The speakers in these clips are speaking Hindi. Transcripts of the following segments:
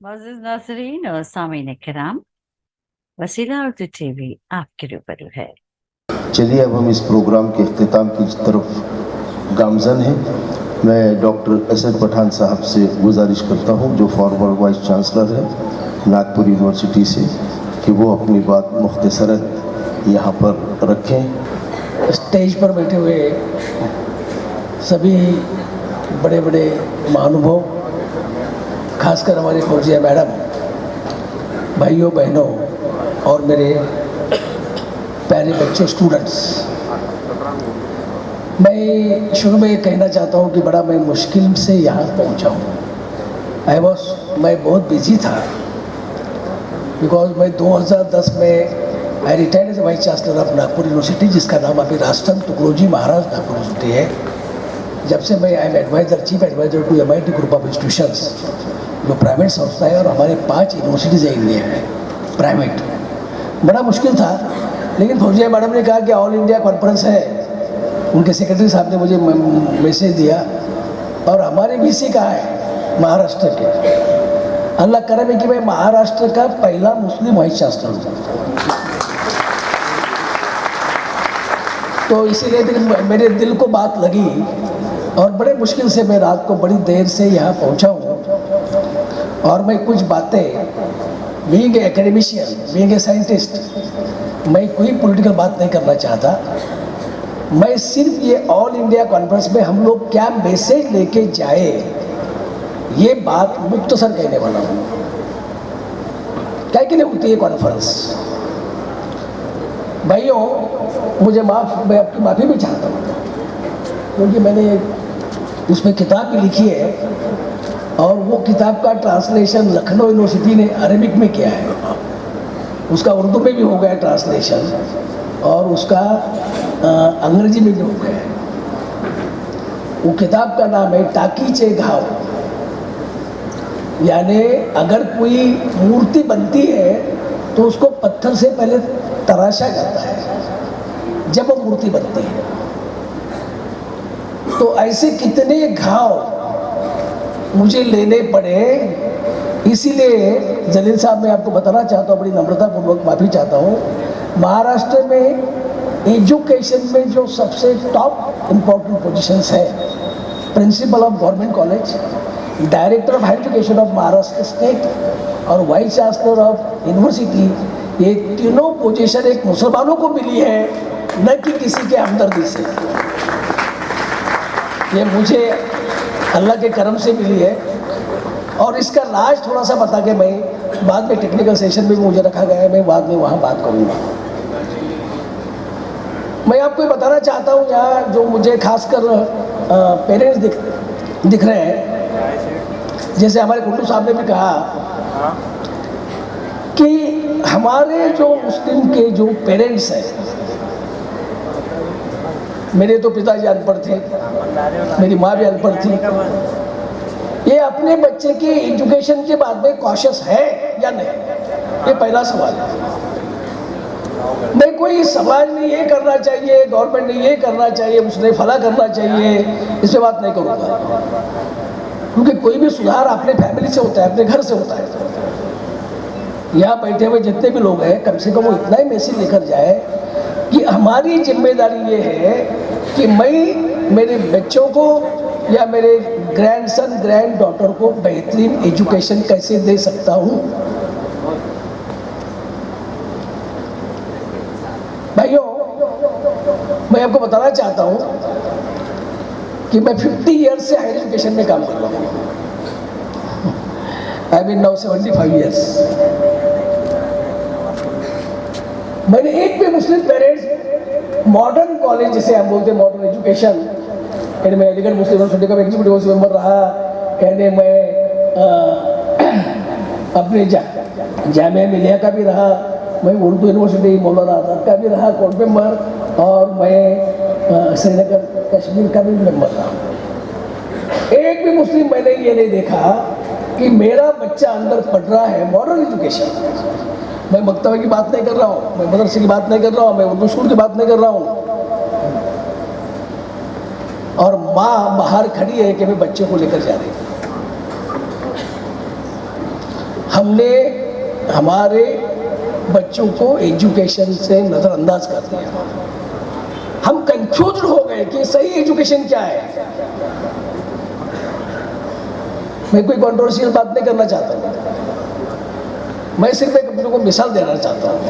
मोअज़्ज़ज़ नाज़रीन और सामीन किराम, वसीला उर्दू टीवी आपके रूबरू है। चलिए अब हम इस प्रोग्राम के इख्तिताम की तरफ गामज़न हैं। मैं डॉक्टर असद पठान साहब से गुजारिश करता हूं, जो फॉर्मर वाइस चांसलर हैं नागपुर यूनिवर्सिटी से, कि वो अपनी बात मुख्तसरन यहाँ पर रखें। स्टेज पर बैठे हुए सभी बड़े बड़े महानुभाव, खासकर हमारे फौजिया मैडम, भाइयों बहनों और मेरे प्यारे बच्चों स्टूडेंट्स, मैं शुरू में ये कहना चाहता हूँ कि बड़ा मैं मुश्किल से यहाँ पहुँचा हूँ। मैं बहुत बिजी था बिकॉज मैं 2010 में I retired as vice chancellor of Nagpur university, जिसका नाम अभी राष्ट्रम तुकड़ोजी महाराज नागपुर यूनिवर्सिटी है। जब से मैं I am adviser, chief adviser to MIT group of institutions, जो प्राइवेट संस्था है, और हमारे 5 यूनिवर्सिटीज़ है इंडिया में प्राइवेट। बड़ा मुश्किल था, लेकिन फौजिया मैडम ने कहा कि ऑल इंडिया कॉन्फ्रेंस है, उनके सेक्रेटरी साहब ने मुझे मैसेज दिया, और हमारे VC कहाँ है, महाराष्ट्र के। अल्लाह करम है कि मैं महाराष्ट्र का पहला मुस्लिम वाइस चांसलर हूँ। तो इसीलिए फिर मेरे दिल को बात लगी, और बड़े मुश्किल से मैं रात को बड़ी देर से यहाँ पहुँचा हूँ। और मैं कुछ बातें, being a academician, being a scientist, मैं कोई पॉलिटिकल बात नहीं करना चाहता। मैं सिर्फ ये ऑल इंडिया कॉन्फ्रेंस में हम लोग क्या मैसेज लेके जाए, ये बात मुख्तसर कहने वाला हूँ। क्या के लिए होती है कॉन्फ्रेंस? भाइयों, मैं आपकी माफ़ी भी चाहता हूँ, क्योंकि मैंने उसमें किताब भी लिखी है, और वो किताब का ट्रांसलेशन लखनऊ यूनिवर्सिटी ने अरेबिक में किया है। उसका उर्दू में भी हो गया ट्रांसलेशन, और उसका अंग्रेजी में भी हो गया है। वो किताब का नाम है टाकीचे घाव, यानी अगर कोई मूर्ति बनती है तो उसको पत्थर से पहले तराशा जाता है जब वो मूर्ति बनती है। तो ऐसे कितने घाव मुझे लेने पड़े, इसीलिए जलील साहब, मैं आपको बताना चाहता हूँ, बड़ी नम्रतापूर्वक माफ़ी चाहता हूँ। महाराष्ट्र में एजुकेशन में जो सबसे टॉप इम्पोर्टेंट पोजीशंस है, principal of government college, director of higher education of Maharashtra state, और वाइस चांसलर ऑफ यूनिवर्सिटी, ये तीनों पोजीशन एक मुसलमानों को मिली है, न कि किसी के हमदर्दी से। ये मुझे अल्लाह के करम से मिली है। और इसका राज थोड़ा सा बता के मैं बाद में, टेक्निकल सेशन में मुझे रखा गया है, मैं बाद में वहाँ बात करूँगा। मैं आपको ये बताना चाहता हूँ, यहाँ जो मुझे खासकर पेरेंट्स दिख रहे हैं, जैसे हमारे कुल्लू साहब ने भी कहा कि हमारे जो मुस्लिम के जो पेरेंट्स हैं, मेरे तो पिताजी अनपढ़ थे, मेरी माँ भी अनपढ़ थी, ये अपने बच्चे के एजुकेशन के बारे में कॉशियस है या नहीं, ये पहला सवाल है। नहीं, कोई समाज ने ये करना चाहिए, गवर्नमेंट ने ये करना चाहिए, उसने फला करना चाहिए, इस पर बात नहीं करूँगा, क्योंकि कोई भी सुधार अपने फैमिली से होता है, अपने घर से होता है। यहाँ बैठे हुए जितने भी लोग हैं, कम से कम वो इतना ही मैसेज लेकर जाए कि हमारी जिम्मेदारी ये है कि मैं मेरे बच्चों को या मेरे ग्रैंडसन ग्रैंड डॉटर को बेहतरीन एजुकेशन कैसे दे सकता हूँ। भाइयों, मैं आपको बताना चाहता हूँ कि मैं 50 ईयर्स से हायर एजुकेशन में काम कर रहा हूँ। I mean now 75 years. मैंने एक भी मुस्लिम पेरेंट्स मॉडर्न कॉलेज, जिसे हम बोलते हैं मॉडर्न एजुकेशन, यानी मैं अलीगढ़ मुस्लिम यूनिवर्सिटी का एग्जीक्यूटिव मेंबर रहा, यानी मैं अपने जामिया मिलिया का भी रहा, मैं उर्दू यूनिवर्सिटी मौलाना आज़ाद का भी रहा कोर्ट मेंबर, और मैं श्रीनगर कश्मीर का भी मेंबर रहा। एक भी मुस्लिम मैंने ये नहीं देखा कि मेरा बच्चा अंदर पढ़ रहा है मॉडर्न एजुकेशन। मैं मकतबे की बात नहीं कर रहा हूँ, मैं मदरसे की बात नहीं कर रहा हूँ, मैं उर्दू स्कूल की बात नहीं कर रहा हूँ। और माँ बाहर खड़ी है कि मैं बच्चे को लेकर जा रही हूँ। हमने हमारे बच्चों को एजुकेशन से नज़रअंदाज कर दिया। हम कंफ्यूज हो गए कि सही एजुकेशन क्या है। मैं कोई कंट्रोवर्शियल बात नहीं करना चाहता हूँ, मैं सिर्फ एक अपने को मिसाल देना चाहता हूँ।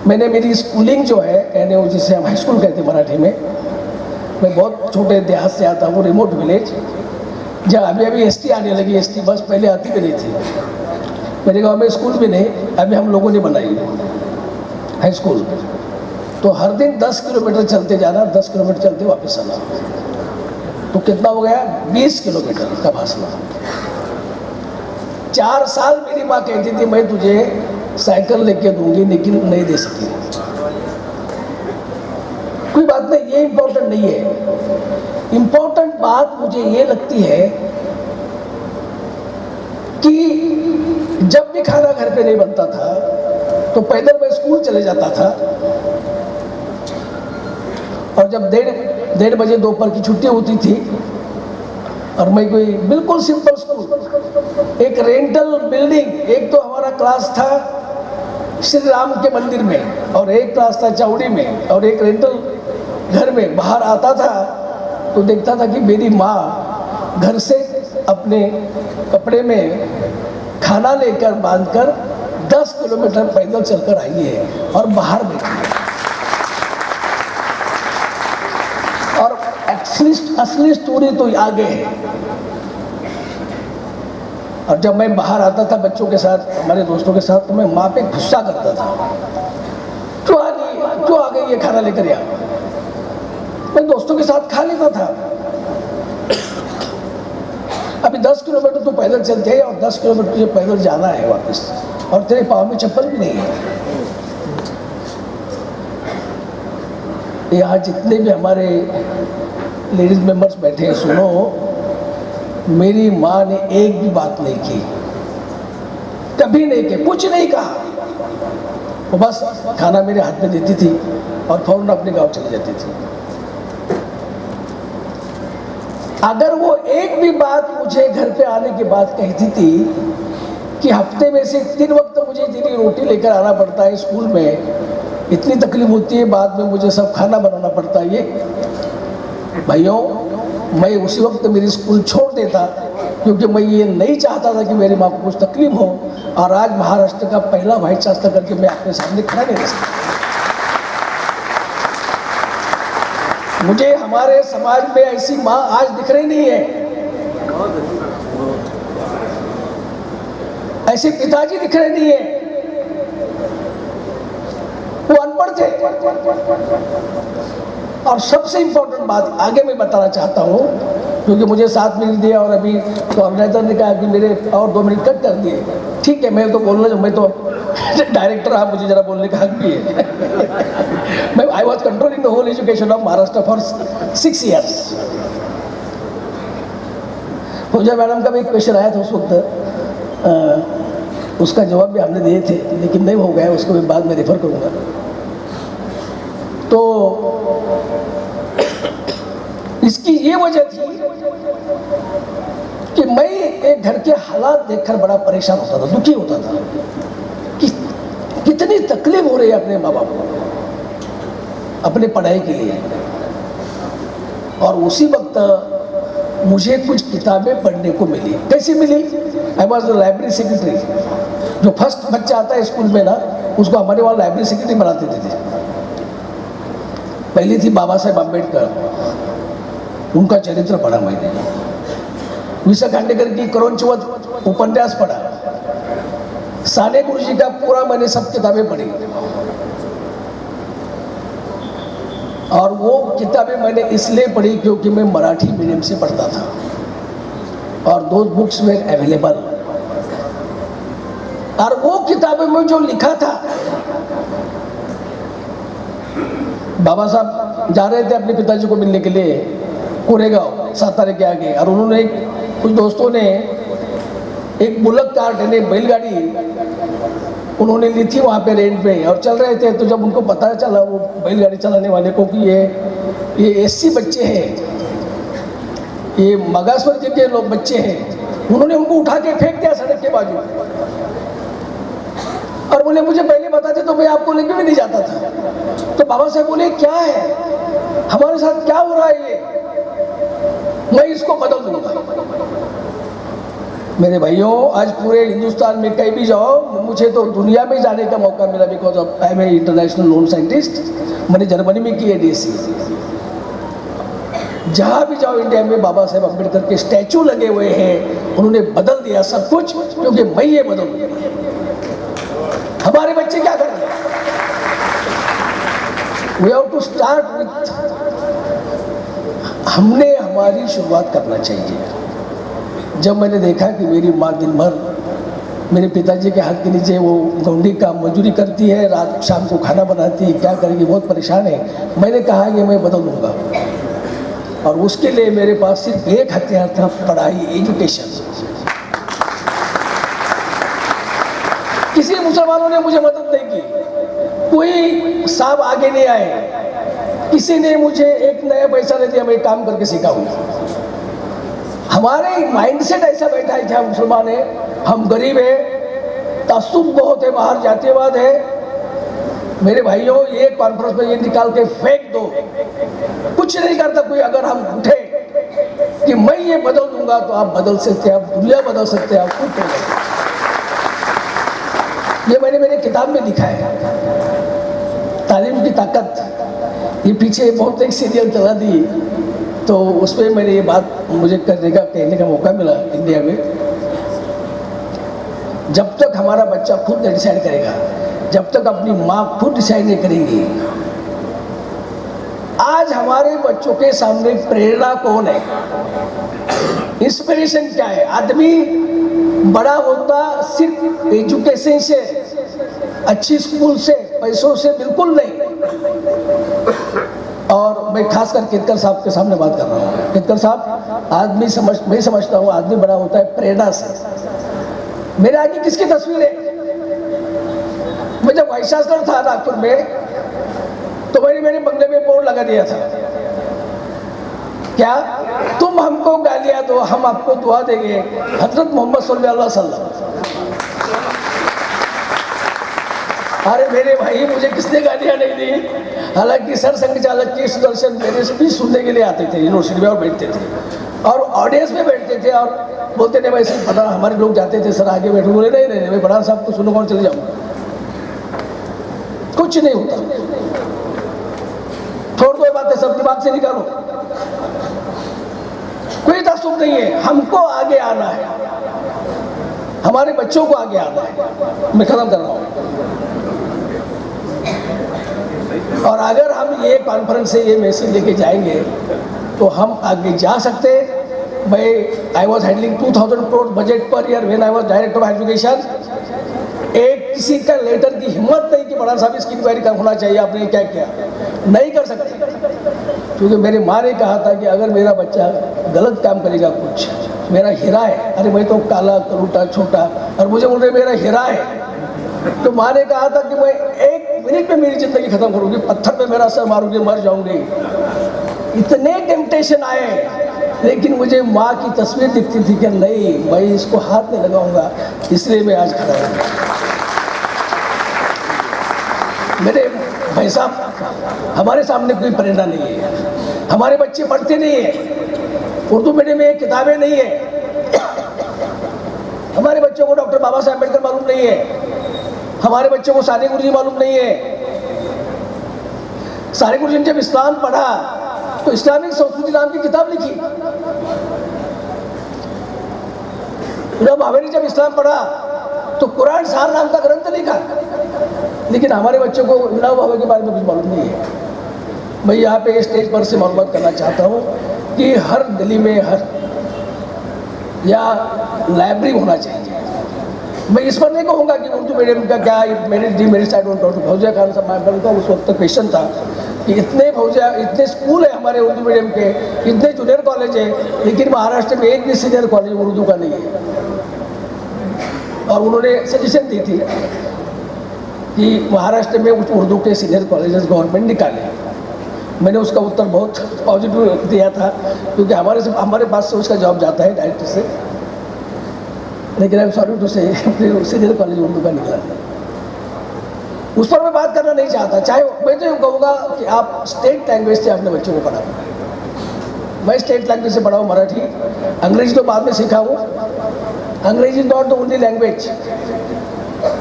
मैंने मेरी स्कूलिंग जो है, कहने वो जिसे हम हाई स्कूल कहते हैं मराठी में, मैं बहुत छोटे देहात से आता हूँ, रिमोट विलेज, जहाँ अभी अभी एसटी आने लगी। एसटी बस पहले आती भी नहीं थी। मेरे गांव में स्कूल भी नहीं, अभी हम लोगों ने बनाई हाई स्कूल। तो हर दिन 10 किलोमीटर चलते जाना, 10 किलोमीटर चलते वापस आना, तो कितना हो गया? 20 किलोमीटर का फासला। 4 साल मेरी माँ कहती थी मैं तुझे साइकिल लेके दूंगी, लेकिन नहीं दे सकी। कोई बात नहीं, ये इम्पोर्टेंट नहीं है। इम्पोर्टेंट बात मुझे ये लगती है कि जब भी खाना घर पे नहीं बनता था तो पैदल मैं स्कूल चले जाता था, और जब 1:30 बजे दोपहर की छुट्टी होती थी और मैं कोई बिल्कुल सिंपल स्कूल, एक रेंटल बिल्डिंग, एक तो हमारा क्लास था श्री राम के मंदिर में और एक क्लास था चौड़ी में, और एक रेंटल घर में बाहर आता था तो देखता था कि मेरी माँ घर से अपने कपड़े में खाना लेकर बांधकर 10 किलोमीटर पैदल चलकर आई है और बाहर बैठी है। और असली स्टोरी तो आगे है। और जब मैं बाहर आता था बच्चों के साथ, हमारे दोस्तों के साथ, तो मैं माँ पे गुस्सा करता था, क्यों आ गई ये खाना लेकर यहाँ। मैं दोस्तों के साथ खा लेता था। अभी 10 किलोमीटर तो पैदल चलते हैं और 10 किलोमीटर तुझे पैदल जाना है वापस, और तेरे पाँव में चप्पल भी नहीं है। यहाँ जितने भी हमारे लेडीज मेंबर्स बैठे हैं, सुनो, मेरी माँ ने एक भी बात नहीं की, कभी नहीं की, कुछ नहीं कहा। वो बस खाना मेरे हाथ में देती थी और फौरन अपने गांव चली जाती थी। अगर वो एक भी बात मुझे घर पे आने के बाद कहती थी कि हफ्ते में से 3 वक्त तो मुझे तेरी रोटी लेकर आना पड़ता है स्कूल में, इतनी तकलीफ होती है, बाद में मुझे सब खाना बनाना पड़ता है, ये भाइयों, मैं उसी वक्त मेरी स्कूल छोड़ देता, क्योंकि मैं ये नहीं चाहता था कि मेरी माँ को कुछ तकलीफ हो। और आज महाराष्ट्र का पहला वाइस चांसलर करके मैं आपके सामने खड़ा नहीं रह सकता। मुझे हमारे समाज में ऐसी माँ आज दिख रही नहीं है, ऐसे पिताजी दिख रहे नहीं है, वो अनपढ़ थे। और सबसे इम्पोर्टेंट बात आगे मैं बताना चाहता हूँ, क्योंकि मुझे 7 मिनट दिया और अभी तो ऑर्गेनाइजर ने कहा कि मेरे और 2 मिनट कट कर दिए। ठीक है, मैं तो बोलना, मैं तो डायरेक्टर, आप मुझे जरा बोलने का हक भी है। मैं I was controlling the whole education of Maharashtra for 6 years। Pooja madam का भी एक क्वेश्चन आया था उस वक्त, उसका जवाब भी हमने दिए थे, लेकिन नहीं हो गया, उसको मैं बाद में रेफर करूँगा। तो इसकी ये वजह थी कि मैं एक घर के हालात देखकर बड़ा परेशान होता था, दुखी होता था कि कितनी तकलीफ हो रही है अपने माँ बाप को अपने पढ़ाई के लिए। और उसी वक्त मुझे कुछ किताबें पढ़ने को मिली। कैसी मिली? I was library secretary. जो फर्स्ट बच्चा आता है स्कूल में ना, उसको हमारे वहाँ लाइब्रेरी सेक्रेटरी बनाते थे। पहली थी बाबा साहेब अम्बेडकर, उनका चरित्र पढ़ा मैंने। विसा खांडेकर की करोंचवत उपन्यास पढ़ा। साने गुरुजी का पूरा मैंने सब किताबें पढ़ी। और वो किताबें मैंने इसलिए पढ़ी क्योंकि मैं मराठी मीडियम से पढ़ता था और दो बुक्स में अवेलेबल। और वो किताबें में जो लिखा था, बाबा साहब जा रहे थे अपने पिताजी को मिलने के लिए कोरेगांव, सातारे के आगे, और उन्होंने कुछ दोस्तों ने एक बुलक कार्ट यानी बैलगाड़ी उन्होंने ली थी वहाँ पे रेंट पे, और चल रहे थे। तो जब उनको पता चला वो बैलगाड़ी चलाने वाले को कि ये एससी बच्चे हैं, ये मागास वर्ग के लोग बच्चे हैं, उन्होंने उनको उठा के फेंक दिया सड़क के बाजू में। और बोले मुझे पहले बताते तो मैं आपको लेके भी नहीं जाता था। तो बाबा साहब बोले क्या है, हमारे साथ क्या हो रहा है ये, मैं इसको बदल दूंगा। मेरे भाइयों, आज पूरे हिंदुस्तान में कहीं भी जाओ, मुझे तो दुनिया में जाने का मौका मिला because of I am a international lone scientist. मैंने जर्मनी में की है डीसी। जहाँ भी जाओ इंडिया में बाबा साहेब अम्बेडकर के स्टैचू लगे हुए हैं, उन्होंने बदल दिया सब कुछ, क्योंकि मैं ये बदल दूंगा। हमारे बच्चे क्या करेंगे? We have to start with, हमने हमारी शुरुआत करना चाहिए। जब मैंने देखा कि मेरी माँ दिन भर मेरे पिताजी के हाथ के नीचे वो गौंडी का मजदूरी करती है, रात शाम को खाना बनाती है, क्या करेगी, बहुत परेशान है, मैंने कहा कि मैं बदल दूंगा। और उसके लिए मेरे पास सिर्फ एक हथियार था, पढ़ाई, एजुकेशन। किसी मुसलमानों ने मुझे मदद नहीं की, कोई साहब आगे नहीं आए, किसी ने मुझे एक नया पैसा नहीं दिया, मैं काम करके सीखा हूँ। हमारे माइंडसेट ऐसा बैठा है कि हम मुसलमान हैं, हम गरीब हैं, तासुब बहुत है, बाहर जातीयवाद है। मेरे भाइयों, ये कॉन्फ्रेंस में ये निकाल के फेंक दो, कुछ नहीं करता कोई। अगर हम उठे कि मैं ये बदल दूंगा, तो आप बदल सकते हैं, आप दुनिया बदल सकते हैं, आप खुद बदल सकते हैं। ये मैंने मेरे किताब में लिखा है, तालीम की ताकत। ये पीछे बहुत एक सीरियल चला दी, तो उसमें मैंने ये बात मुझे कहने का मौका मिला इंडिया में। जब तक हमारा बच्चा खुद नहीं डिसाइड करेगा, जब तक अपनी माँ खुद डिसाइड नहीं करेंगी। आज हमारे बच्चों के सामने प्रेरणा कौन है, इंस्पिरेशन क्या है? आदमी बड़ा होता सिर्फ एजुकेशन से, अच्छी स्कूल से, पैसों से बिल्कुल नहीं। और मैं खासकर केतकर साहब के सामने बात कर रहा हूँ। केतकर साहब, मैं समझता हूँ आदमी बड़ा होता है प्रेरणा से। मेरे आगे किसकी तस्वीर है? मैं जब वाइस चांसलर था नागपुर में, तो मैंने मेरे बंगले में बोर्ड लगा दिया था, क्या तुम हमको गालियां दो, हम आपको दुआ देंगे, हजरत मोहम्मद सल्लल्लाहु अलैहि वसल्लम। अरे मेरे भाई, मुझे किसने गालियां नहीं दी? हालांकि सर संघ चालक के सुदर्शन मेरे स्पीच सुनने के लिए आते थे यूनिवर्सिटी में, और बैठते थे और ऑडियंस में बैठते थे और बोलते नहीं, वैसे पता हमारे लोग जाते थे, सर आगे बैठो। बोले नहीं नहीं, मैं बड़ा साहब को सुनूंगा और चले जाऊंगा। कुछ नहीं होता, छोड़ दो बातें, सब दिमाग से निकालो। कोई तासुब नहीं है, हमको आगे आना है, हमारे बच्चों को आगे आना है। मैं खत्म कर रहा हूँ। और अगर हम ये कॉन्फ्रेंस से ये मैसेज लेके जाएंगे, तो हम आगे जा सकते। I was handling 2000 crore budget per year when I was director of education. एक किसी का लेटर की हिम्मत नहीं कि बड़ा साहब इसकी इंक्वायरी होना चाहिए, आपने क्या किया, नहीं कर सकते। क्योंकि मेरे माँ ने कहा था कि अगर मेरा बच्चा गलत काम करेगा, कुछ मेरा हीरा है, अरे मैं तो काला करूटा छोटा, और मुझे बोल रहे मेरा हीरा है। तो माँ ने कहा था कि मैं 1 मिनट में मेरी जिंदगी खत्म करूंगी, पत्थर पे मेरा सर मारूंगी, मर जाऊंगी। इतने टेम्पटेशन आए, लेकिन मुझे माँ की तस्वीर दिखती थी कि नहीं, मैं इसको हाथ नहीं लगाऊंगा, इसलिए मैं आज खड़ा हूँ। मेरे भाई साहब, हमारे सामने कोई प्रेरणा नहीं है, हमारे बच्चे पढ़ते नहीं है, उर्दू मीडियम में किताबें नहीं है, हमारे बच्चों को डॉक्टर बाबा साहब अम्बेडकर मालूम नहीं है, हमारे बच्चों को साने गुरुजी मालूम नहीं है। साने गुरुजी ने जब इस्लाम पढ़ा तो इस्लामिक संस्कृति नाम की किताब लिखी। इमाम भावे ने जब इस्लाम पढ़ा तो कुरान सार नाम का ग्रंथ लिखा। लेकिन हमारे बच्चों को इमाम भावे के बारे में कुछ मालूम नहीं है। मैं यहाँ पे स्टेज पर से मालूमात करना चाहता हूँ कि हर दिल्ली में हर या लाइब्रेरी होना चाहिए। मैं इस पर नहीं कहूँगा कि उर्दू मीडियम का क्या मेरिट साइड फौजिया खान साहब का उस वक्त क्वेश्चन था कि इतने स्कूल है हमारे उर्दू मीडियम के, इतने जूनियर कॉलेज है, लेकिन महाराष्ट्र में एक भी सीनियर कॉलेज उर्दू का नहीं है। और उन्होंने सजेशन दी थी कि महाराष्ट्र में उर्दू के सीनियर कॉलेजेस गवर्नमेंट निकाले। मैंने उसका उत्तर बहुत पॉजिटिव दिया था, क्योंकि हमारे पास से उसका जवाब जाता है डायरेक्टर से लेकिन आई एम सॉरी टू से सीनियर कॉलेज उर्दू का निकला, उस पर मैं बात करना नहीं चाहता। चाहे मैं तो यूँ कहूँगा कि आप स्टेट लैंग्वेज से अपने बच्चों को पढ़ाओ। मैं स्टेट लैंग्वेज से पढ़ा हूँ, मराठी, अंग्रेजी तो बाद में सीखा हूँ। अंग्रेजी is not the only language.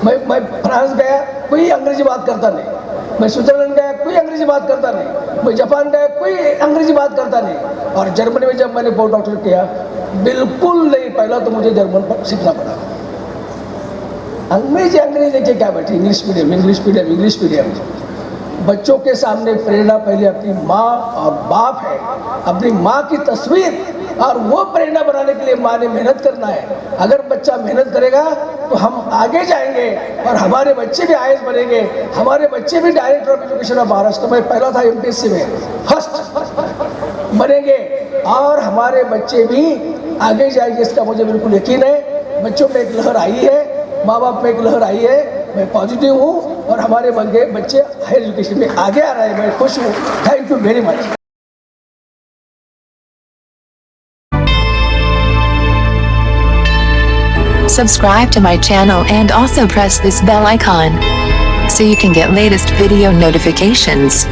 मैं फ्रांस गया, कोई अंग्रेजी बात करता नहीं। मैं स्विट्जरलैंड गया, कोई अंग्रेजी बात करता नहीं। मैं जापान गया, कोई अंग्रेजी बात करता नहीं। और जर्मनी में जब मैंने पोस्ट डॉक्टर किया, बिल्कुल नहीं, पहला तो मुझे जर्मन पर सीखना पड़ा। अंग्रेजी लेके क्या बैठे, English medium English medium English medium. बच्चों के सामने प्रेरणा पहले अपनी माँ और बाप है, अपनी माँ की तस्वीर, और वो प्रेरणा बनाने के लिए माँ ने मेहनत करना है। अगर बच्चा मेहनत करेगा तो हम आगे जाएंगे और हमारे बच्चे भी आईएएस बनेंगे, हमारे बच्चे भी director of education of Maharashtra में पहला था एमपीएससी में फर्स्ट बनेंगे, और हमारे बच्चे भी आगे जाएंगे, इसका मुझे बिल्कुल यकीन है। बच्चों में एक लहर आई है, माँ बाप में एक लहर आई है, मैं पॉजिटिव हूँ, और हमारे बच्चे हायर एजुकेशन में आगे आ रहे हैं, मैं खुश हूँ। Thank you very much. Subscribe to my channel and also press this bell icon so you can get latest video notifications.